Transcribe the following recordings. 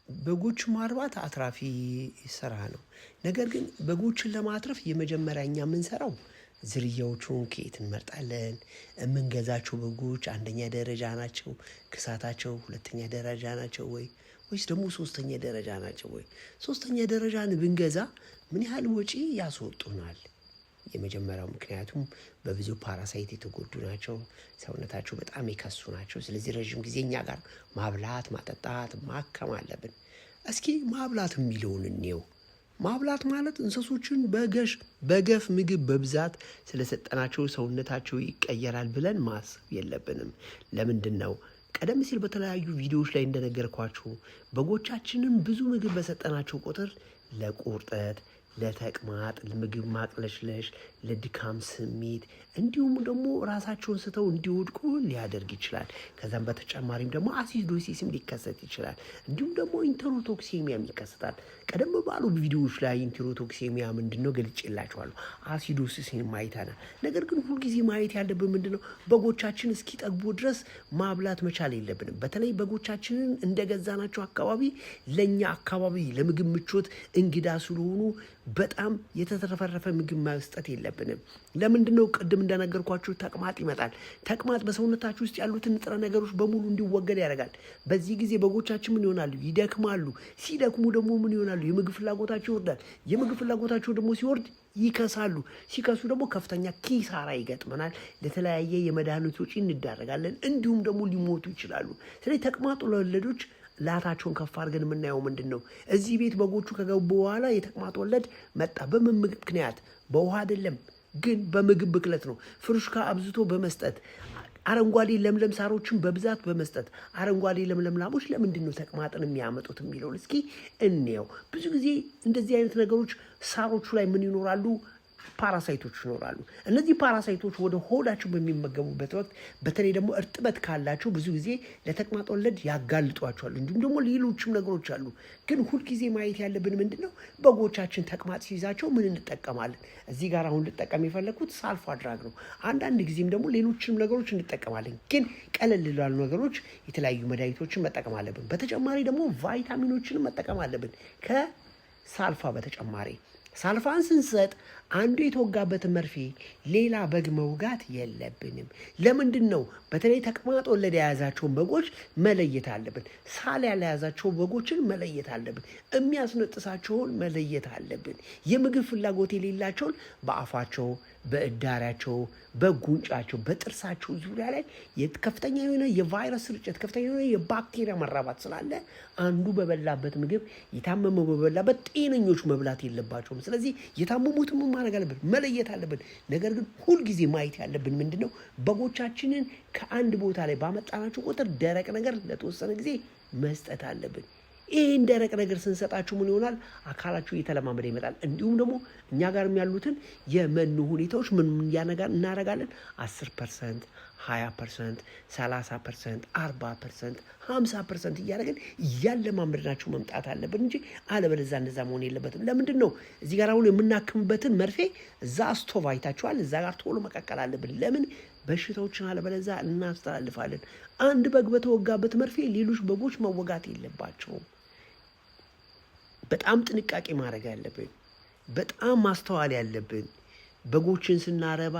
በጎች ማርባት አትራፊ ስራ ነው። ነገር ግን በጎችን ለማትረፍ የመጀመሪያኛ የምንሰራው ዝርያዎቹን ከየት እንመርጣለን? የምንገዛቸው በጎች አንደኛ ደረጃ ናቸው? ክሳታቸው ሁለተኛ ደረጃ ናቸው ወይስ ደግሞ ሶስተኛ ደረጃ ናቸው ወይ? ሶስተኛ ደረጃን ብንገዛ ምን ያህል ወጪ ያስወጡናል? የመጀመሪያው ምክንያቱም በብዙ ፓራሳይት የተጎዱ ናቸው። ሰውነታቸው በጣም የከሱ ናቸው። ስለዚህ ረጅም ጊዜ እኛ ጋር ማብላት፣ ማጠጣት፣ ማከም አለብን። እስኪ ማብላት የሚለውን እንየው። ማብላት ማለት እንስሶችን በገፍ ምግብ በብዛት ስለሰጠናቸው ሰውነታቸው ይቀየራል ብለን ማሰብ የለብንም። ለምንድን ነው? ቀደም ሲል በተለያዩ ቪዲዮዎች ላይ እንደነገርኳችሁ በጎቻችንን ብዙ ምግብ በሰጠናቸው ቁጥር ለቁርጠት፣ ለተቅማጥ፣ ለምግብ ማቅለሽለሽ፣ ለድካም ስሜት እንዲሁም ደግሞ ራሳቸውን ስተው እንዲወድቁ ሊያደርግ ይችላል። ከዛም በተጨማሪም ደግሞ አሲዶሲስም ሊከሰት ይችላል። እንዲሁም ደግሞ ኢንተሮቶክሲሚያም ይከሰታል። ቀደም ባሉ ቪዲዮዎች ላይ ኢንተሮቶክሲሚያ ምንድነው ገልጬላችኋለሁ። አሲዶሲስን አይተናል። ነገር ግን ሁልጊዜ ማየት ያለብን ምንድነው በጎቻችን እስኪጠግቡ ድረስ ማብላት መቻል የለብንም። በተለይ በጎቻችንን እንደገዛናቸው አካባቢ ለኛ አካባቢ ለምግብ ምቾት እንግዳ ስለሆኑ በጣም የተትረፈረፈ ምግብ መስጠት የለብንም። ለምንድነው? ቅድም እንደነገርኳችሁ ተቅማጥ ይመጣል። ተቅማጥ በሰውነታችሁ ውስጥ ያሉትን ንጥረ ነገሮች በሙሉ እንዲወገድ ያደርጋል። በዚህ ጊዜ በጎቻችን ምን ይሆናሉ? ይደክማሉ። ሲደክሙ ደግሞ ምን ይሆናሉ? የምግብ ፍላጎታቸው ይወርዳል። የምግብ ፍላጎታቸው ደግሞ ሲወርድ ይከሳሉ። ሲከሱ ደግሞ ከፍተኛ ኪሳራ ይገጥመናል። ለተለያየ የመድኃኒት ወጪ እንዳረጋለን። እንዲሁም ደግሞ ሊሞቱ ይችላሉ። ስለዚህ ተቅማጥ ለወለዶች ላታቸውን ከፍ አድርገን የምናየው ምንድን ነው? እዚህ ቤት በጎቹ ከገቡ በኋላ የተቅማጥ ወለድ መጣ። በምን ምክንያት? በውሃ አይደለም፣ ግን በምግብ ብክለት ነው። ፍሩሽካ አብዝቶ በመስጠት አረንጓዴ ለምለም ሳሮችን በብዛት በመስጠት አረንጓዴ ለምለም ላሞች ለምንድን ነው ተቅማጥን የሚያመጡት የሚለውን እስኪ እንየው። ብዙ ጊዜ እንደዚህ አይነት ነገሮች ሳሮቹ ላይ ምን ይኖራሉ? ፓራሳይቶች ይኖራሉ። እነዚህ ፓራሳይቶች ወደ ሆዳቸው በሚመገቡበት ወቅት በተለይ ደግሞ እርጥበት ካላቸው ብዙ ጊዜ ለተቅማጥ ወለድ ያጋልጧቸዋል። እንዲሁም ደግሞ ሌሎችም ነገሮች አሉ። ግን ሁልጊዜ ማየት ያለብን ምንድን ነው? በጎቻችን ተቅማጥ ሲይዛቸው ምን እንጠቀማለን? እዚህ ጋር አሁን ልጠቀም የፈለግኩት ሳልፋ ድራግ ነው። አንዳንድ ጊዜም ደግሞ ሌሎችንም ነገሮች እንጠቀማለን። ግን ቀለል ላሉ ነገሮች የተለያዩ መድኃኒቶችን መጠቀም አለብን። በተጨማሪ ደግሞ ቫይታሚኖችንም መጠቀም አለብን። ከሳልፋ በተጨማሪ ሳልፋን ስንሰጥ አንዱ የተወጋበትን መርፌ ሌላ በግ መውጋት የለብንም። ለምንድን ነው? በተለይ ተቅማጥ ወለድ የያዛቸውን በጎች መለየት አለብን። ሳል ያልያዛቸውን በጎችን መለየት አለብን። የሚያስነጥሳቸውን መለየት አለብን። የምግብ ፍላጎት የሌላቸውን በአፋቸው፣ በእዳሪያቸው፣ በጉንጫቸው፣ በጥርሳቸው ዙሪያ ላይ ከፍተኛ የሆነ የቫይረስ ስርጭት፣ ከፍተኛ የሆነ የባክቴሪያ መራባት ስላለ አንዱ በበላበት ምግብ የታመመው በበላበት ጤነኞች መብላት የለባቸውም። ስለዚህ የታመሙትም ማድረግ አለብን፣ መለየት አለብን። ነገር ግን ሁልጊዜ ማየት ያለብን ምንድን ነው? በጎቻችንን ከአንድ ቦታ ላይ ባመጣናቸው ቁጥር ደረቅ ነገር ለተወሰነ ጊዜ መስጠት አለብን። ይህን ደረቅ ነገር ስንሰጣችሁ ምን ይሆናል? አካላችሁ እየተለማመደ ይመጣል። እንዲሁም ደግሞ እኛ ጋርም ያሉትን የመኖ ሁኔታዎች ምን እናደርጋለን? 10%፣ 20%፣ 30%፣ 40%፣ 50% እያደረግን እያለማመድናቸው መምጣት አለብን እንጂ አለበለዚያ እንደዛ መሆን የለበትም። ለምንድን ነው? እዚህ ጋር አሁን የምናክምበትን መርፌ እዛ ስቶቭ አይታችኋል። እዛ ጋር ቶሎ መቀቀል አለብን። ለምን? በሽታዎችን አለበለዚያ እናስተላልፋለን። አንድ በግ በተወጋበት መርፌ ሌሎች በጎች መወጋት የለባቸውም። በጣም ጥንቃቄ ማድረግ ያለብን፣ በጣም ማስተዋል ያለብን። በጎችን ስናረባ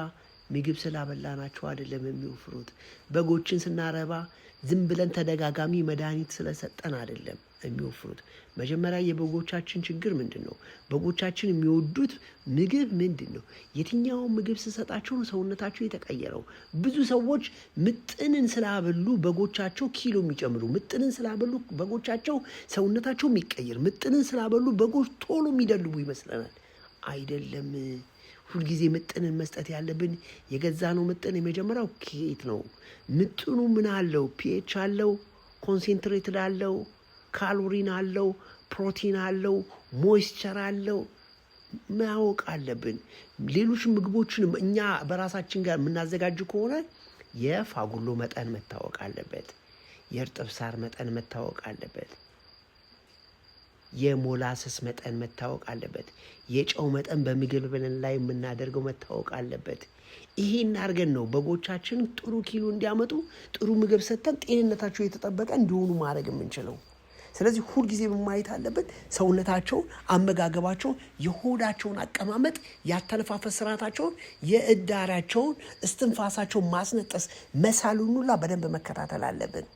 ምግብ ስላበላናቸው አይደለም የሚወፍሩት። በጎችን ስናረባ ዝም ብለን ተደጋጋሚ መድኃኒት ስለሰጠን አይደለም የሚወፍሩት። መጀመሪያ የበጎቻችን ችግር ምንድን ነው? በጎቻችን የሚወዱት ምግብ ምንድን ነው? የትኛውን ምግብ ስሰጣቸው ነው ሰውነታቸው የተቀየረው? ብዙ ሰዎች ምጥንን ስላበሉ በጎቻቸው ኪሎ የሚጨምሩ፣ ምጥንን ስላበሉ በጎቻቸው ሰውነታቸው የሚቀየር፣ ምጥንን ስላበሉ በጎች ቶሎ የሚደልቡ ይመስለናል። አይደለም። ሁልጊዜ ምጥንን መስጠት ያለብን የገዛነው ምጥን የመጀመሪያው ከየት ነው? ምጥኑ ምን አለው? ፒኤች አለው፣ ኮንሴንትሬትድ አለው፣ ካሎሪን አለው፣ ፕሮቲን አለው፣ ሞይስቸር አለው ማወቅ አለብን። ሌሎች ምግቦችንም እኛ በራሳችን ጋር የምናዘጋጅ ከሆነ የፋጉሎ መጠን መታወቅ አለበት። የእርጥብ ሳር መጠን መታወቅ አለበት። የሞላሰስ መጠን መታወቅ አለበት። የጨው መጠን በምግብ ላይ የምናደርገው መታወቅ አለበት። ይሄን አድርገን ነው በጎቻችን ጥሩ ኪሎ እንዲያመጡ ጥሩ ምግብ ሰጥተን ጤንነታቸው የተጠበቀ እንዲሆኑ ማድረግ የምንችለው። ስለዚህ ሁልጊዜ ማየት አለብን ሰውነታቸውን፣ አመጋገባቸውን፣ የሆዳቸውን አቀማመጥ፣ ያተነፋፈስ ስርዓታቸውን፣ የእዳሪያቸውን፣ እስትንፋሳቸውን ማስነጠስ መሳሉን ሁላ በደንብ መከታተል አለብን።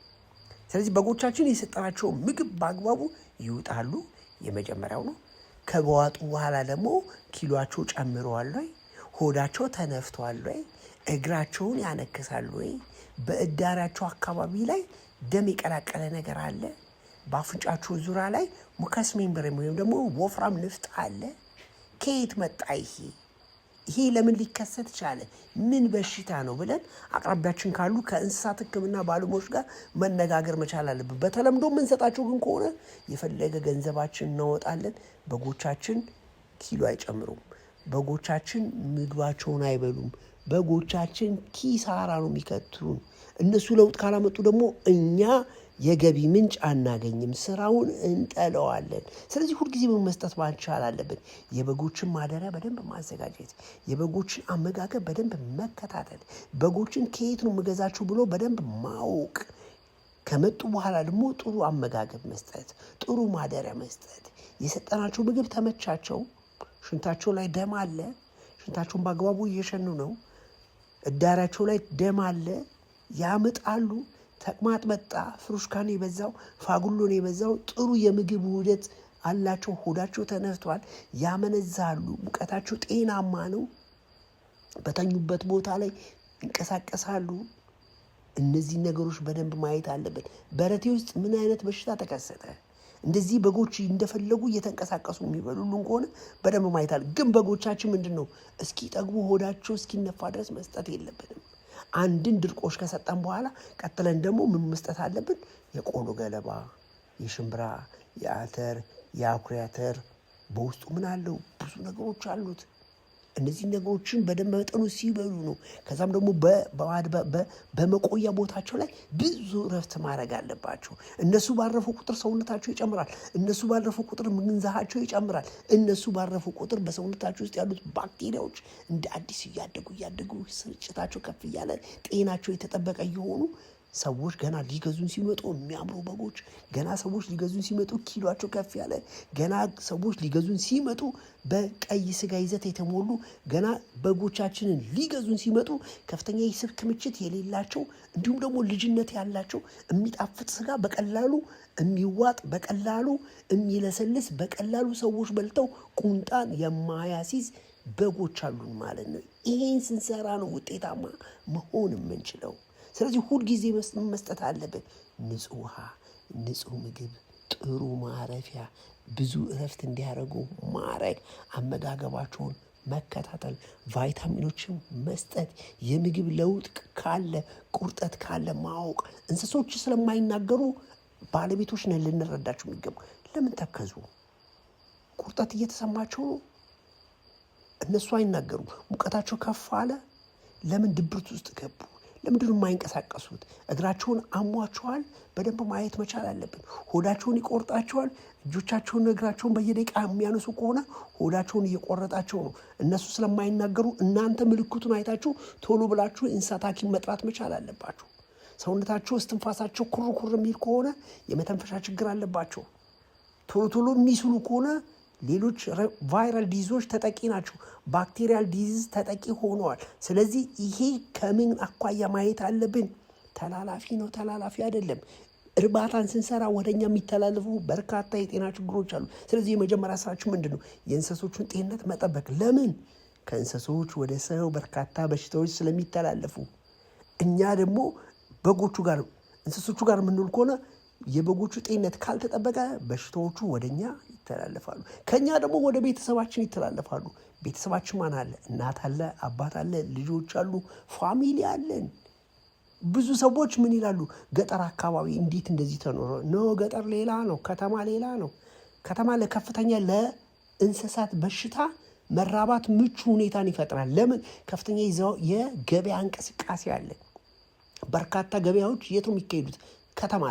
ስለዚህ በጎቻችን የሰጠናቸው ምግብ በአግባቡ ይውጣሉ። የመጀመሪያው ነው። ከበዋጡ በኋላ ደግሞ ኪሎአቸው ጨምረዋል ወይ? ሆዳቸው ተነፍቷል ወይ? እግራቸውን ያነክሳሉ ወይ? በእዳሪያቸው አካባቢ ላይ ደም የቀላቀለ ነገር አለ? በአፍንጫቸው ዙሪያ ላይ ሙከስ ሜምብሬን ወይም ደግሞ ወፍራም ንፍጥ አለ? ከየት መጣ ይሄ ለምን ሊከሰት ቻለ? ምን በሽታ ነው ብለን አቅራቢያችን ካሉ ከእንስሳት ሕክምና ባለሙያዎች ጋር መነጋገር መቻል አለብን። በተለምዶ የምንሰጣቸው ግን ከሆነ የፈለገ ገንዘባችን እናወጣለን። በጎቻችን ኪሎ አይጨምሩም። በጎቻችን ምግባቸውን አይበሉም። በጎቻችን ኪሳራ ነው የሚከቱን። እነሱ ለውጥ ካላመጡ ደግሞ እኛ የገቢ ምንጭ አናገኝም፣ ስራውን እንጠለዋለን። ስለዚህ ሁልጊዜ መስጠት ማልቻል አለብን። የበጎችን ማደሪያ በደንብ ማዘጋጀት፣ የበጎችን አመጋገብ በደንብ መከታተል፣ በጎችን ከየት ነው የምገዛቸው ብሎ በደንብ ማወቅ፣ ከመጡ በኋላ ደግሞ ጥሩ አመጋገብ መስጠት፣ ጥሩ ማደሪያ መስጠት። የሰጠናቸው ምግብ ተመቻቸው፣ ሽንታቸው ላይ ደም አለ፣ ሽንታቸውን በአግባቡ እየሸኑ ነው፣ እዳሪያቸው ላይ ደም አለ፣ ያምጣሉ፣ ተቅማጥ መጣ፣ ፍሩሽካን የበዛው፣ ፋጉሎን የበዛው፣ ጥሩ የምግብ ውህደት አላቸው፣ ሆዳቸው ተነፍቷል፣ ያመነዛሉ፣ ሙቀታቸው ጤናማ ነው፣ በተኙበት ቦታ ላይ ይንቀሳቀሳሉ። እነዚህ ነገሮች በደንብ ማየት አለበት። በረቴ ውስጥ ምን አይነት በሽታ ተከሰተ? እንደዚህ በጎች እንደፈለጉ እየተንቀሳቀሱ የሚበሉልን ከሆነ በደንብ ማየት አለ። ግን በጎቻችን ምንድን ነው እስኪጠግቡ ሆዳቸው እስኪነፋ ድረስ መስጠት የለብንም። አንድን ድርቆሽ ከሰጠን በኋላ ቀጥለን ደግሞ ምን መስጠት አለብን? የቆሎ ገለባ፣ የሽምብራ፣ የአተር፣ የአኩሪ አተር በውስጡ ምን አለው? ብዙ ነገሮች አሉት። እነዚህ ነገሮችን በደንብ መጠኑ ሲበሉ ነው። ከዛም ደግሞ በመቆያ ቦታቸው ላይ ብዙ ረፍት ማድረግ አለባቸው። እነሱ ባረፉ ቁጥር ሰውነታቸው ይጨምራል። እነሱ ባረፉ ቁጥር ምግንዛሃቸው ይጨምራል። እነሱ ባረፉ ቁጥር በሰውነታቸው ውስጥ ያሉት ባክቴሪያዎች እንደ አዲስ እያደጉ ስርጭታቸው ከፍ እያለ ጤናቸው የተጠበቀ እየሆኑ ሰዎች ገና ሊገዙን ሲመጡ የሚያምሩ በጎች፣ ገና ሰዎች ሊገዙን ሲመጡ ኪሎአቸው ከፍ ያለ፣ ገና ሰዎች ሊገዙን ሲመጡ በቀይ ስጋ ይዘት የተሞሉ፣ ገና በጎቻችንን ሊገዙን ሲመጡ ከፍተኛ የስብ ክምችት የሌላቸው፣ እንዲሁም ደግሞ ልጅነት ያላቸው፣ የሚጣፍጥ ስጋ በቀላሉ የሚዋጥ፣ በቀላሉ የሚለሰልስ፣ በቀላሉ ሰዎች በልተው ቁንጣን የማያሲዝ በጎች አሉን ማለት ነው። ይሄን ስንሰራ ነው ውጤታማ መሆን የምንችለው። ስለዚህ ሁልጊዜ መስጠት አለብን። ንጹህ ውሃ፣ ንጹህ ምግብ፣ ጥሩ ማረፊያ፣ ብዙ እረፍት እንዲያደርጉ ማድረግ፣ አመጋገባቸውን መከታተል፣ ቫይታሚኖችን መስጠት፣ የምግብ ለውጥ ካለ ቁርጠት ካለ ማወቅ። እንስሶች ስለማይናገሩ ባለቤቶች ነን ልንረዳቸው የሚገባ። ለምን ተከዙ? ቁርጠት እየተሰማቸው ነው። እነሱ አይናገሩም። ሙቀታቸው ከፍ አለ። ለምን ድብርት ውስጥ ገቡ? ለምንድን ነው የማይንቀሳቀሱት? እግራቸውን አሟቸዋል። በደንብ ማየት መቻል አለብን። ሆዳቸውን ይቆርጣቸዋል። እጆቻቸውን እግራቸውን በየደቂቃ የሚያነሱ ከሆነ ሆዳቸውን እየቆረጣቸው ነው። እነሱ ስለማይናገሩ እናንተ ምልክቱን አይታችሁ ቶሎ ብላችሁ እንስሳት ሐኪም መጥራት መቻል አለባችሁ። ሰውነታቸው እስትንፋሳቸው ኩርኩር የሚል ከሆነ የመተንፈሻ ችግር አለባቸው። ቶሎ የሚስሉ ከሆነ ሌሎች ቫይራል ዲዚዞች ተጠቂ ናቸው። ባክቴሪያል ዲዚዝ ተጠቂ ሆነዋል። ስለዚህ ይሄ ከምን አኳያ ማየት አለብን? ተላላፊ ነው ተላላፊ አይደለም? እርባታን ስንሰራ ወደኛ የሚተላለፉ በርካታ የጤና ችግሮች አሉ። ስለዚህ የመጀመሪያ ስራችን ምንድን ነው? የእንስሶቹን ጤንነት መጠበቅ። ለምን? ከእንስሶች ወደ ሰው በርካታ በሽታዎች ስለሚተላለፉ። እኛ ደግሞ በጎቹ ጋር እንስሶቹ ጋር የምንውል ከሆነ የበጎቹ ጤንነት ካልተጠበቀ በሽታዎቹ ወደኛ ይተላለፋሉ። ከኛ ደግሞ ወደ ቤተሰባችን ይተላለፋሉ። ቤተሰባችን ማን አለ? እናት አለ፣ አባት አለ፣ ልጆች አሉ፣ ፋሚሊ አለን። ብዙ ሰዎች ምን ይላሉ? ገጠር አካባቢ እንዴት እንደዚህ ተኖረ ነው? ገጠር ሌላ ነው፣ ከተማ ሌላ ነው። ከተማ ለከፍተኛ ለእንስሳት በሽታ መራባት ምቹ ሁኔታን ይፈጥራል። ለምን? ከፍተኛ የገበያ እንቅስቃሴ አለ። በርካታ ገበያዎች የት ነው የሚካሄዱት? ከተማ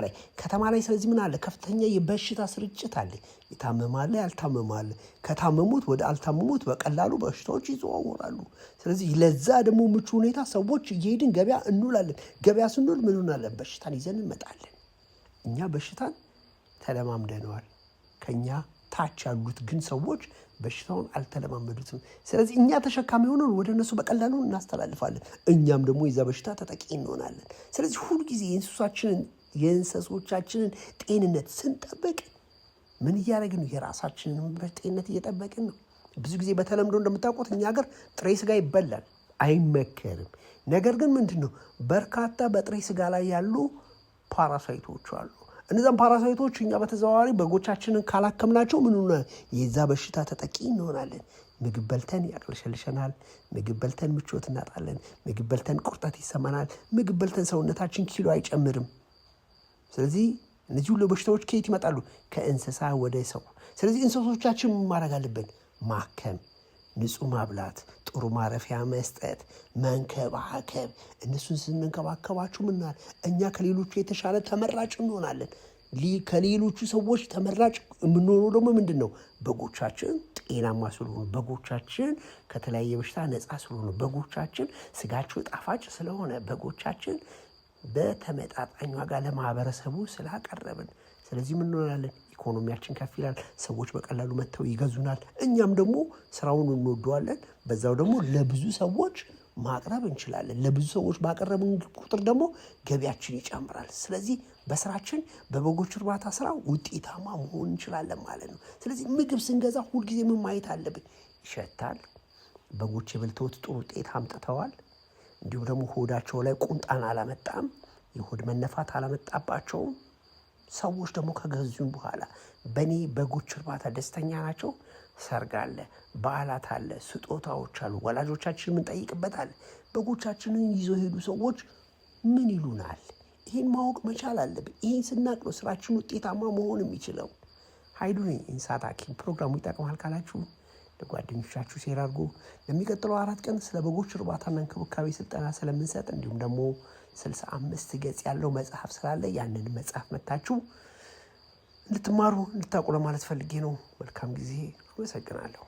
ላይ። ስለዚህ ምን አለ? ከፍተኛ የበሽታ ስርጭት አለ። የታመማለ፣ ያልታመማለ። ከታመሙት ወደ አልታመሙት በቀላሉ በሽታዎች ይዘዋወራሉ። ስለዚህ ለዛ ደግሞ ምቹ ሁኔታ ሰዎች እየሄድን ገበያ እንውላለን። ገበያ ስንውል ምን እንሆናለን? በሽታን ይዘን እንመጣለን። እኛ በሽታን ተለማምደነዋል። ከኛ ታች ያሉት ግን ሰዎች በሽታውን አልተለማመዱትም። ስለዚህ እኛ ተሸካሚ ሆነን ወደ እነሱ በቀላሉ እናስተላልፋለን። እኛም ደግሞ የዛ በሽታ ተጠቂ እንሆናለን። ስለዚህ ሁልጊዜ የእንስሶቻችንን ጤንነት ስንጠብቅ ምን እያደረግን ነው? የራሳችንን ጤንነት እየጠበቅን ነው። ብዙ ጊዜ በተለምዶ እንደምታውቁት እኛ ሀገር ጥሬ ስጋ ይበላል፣ አይመከርም። ነገር ግን ምንድን ነው በርካታ በጥሬ ስጋ ላይ ያሉ ፓራሳይቶች አሉ። እነዛም ፓራሳይቶች እኛ በተዘዋዋሪ በጎቻችንን ካላከምናቸው ምን ሆነ የዛ በሽታ ተጠቂ እንሆናለን። ምግብ በልተን ያቅለሸልሸናል። ምግብ በልተን ምቾት እናጣለን። ምግብ በልተን ቁርጠት ይሰማናል። ምግብ በልተን ሰውነታችን ኪሎ አይጨምርም። ስለዚህ እነዚህ ሁሉ በሽታዎች ከየት ይመጣሉ? ከእንስሳ ወደ ሰው። ስለዚህ እንስሶቻችን ማድረግ አለብን? ማከም፣ ንጹህ ማብላት፣ ጥሩ ማረፊያ መስጠት፣ መንከባከብ። እነሱን ስንንከባከባችሁ ምናል እኛ ከሌሎቹ የተሻለ ተመራጭ እንሆናለን። ከሌሎቹ ሰዎች ተመራጭ የምንሆነው ደግሞ ምንድን ነው? በጎቻችን ጤናማ ስለሆኑ፣ በጎቻችን ከተለያየ በሽታ ነፃ ስለሆኑ፣ በጎቻችን ስጋቸው ጣፋጭ ስለሆነ፣ በጎቻችን በተመጣጣኝ ዋጋ ለማህበረሰቡ ስላቀረብን። ስለዚህ ምን እንሆናለን? ኢኮኖሚያችን ከፍ ይላል። ሰዎች በቀላሉ መጥተው ይገዙናል። እኛም ደግሞ ስራውን እንወደዋለን። በዛው ደግሞ ለብዙ ሰዎች ማቅረብ እንችላለን። ለብዙ ሰዎች ባቀረብን ቁጥር ደግሞ ገቢያችን ይጨምራል። ስለዚህ በስራችን በበጎች እርባታ ስራ ውጤታማ መሆን እንችላለን ማለት ነው። ስለዚህ ምግብ ስንገዛ ሁልጊዜ ምን ማየት አለብን? ይሸታል። በጎች የበልተውት ጥሩ ውጤት አምጥተዋል። እንዲሁም ደግሞ ሆዳቸው ላይ ቁንጣን አላመጣም፣ የሆድ መነፋት አላመጣባቸውም። ሰዎች ደግሞ ከገዙን በኋላ በእኔ በጎች እርባታ ደስተኛ ናቸው። ሰርግ አለ፣ በዓላት አለ፣ ስጦታዎች አሉ፣ ወላጆቻችን የምንጠይቅበት አለ። በጎቻችንን ይዘው ሄዱ ሰዎች ምን ይሉናል? ይህን ማወቅ መቻል አለብን። ይህን ስናቅ ነው ስራችን ውጤታማ መሆን የሚችለው። ኃይሉ ነኝ፣ እንስሳት ሐኪም። ፕሮግራሙ ይጠቅማል ካላችሁ ለጓደኞቻችሁ ሼር አድርጉ። ለሚቀጥለው 4 ቀን ስለ በጎች እርባታና እንክብካቤ ስልጠና ስለምንሰጥ እንዲሁም ደግሞ 65 ገጽ ያለው መጽሐፍ ስላለ ያንን መጽሐፍ መታችሁ እንድትማሩ እንድታውቁ ለማለት ፈልጌ ነው። መልካም ጊዜ። አመሰግናለሁ።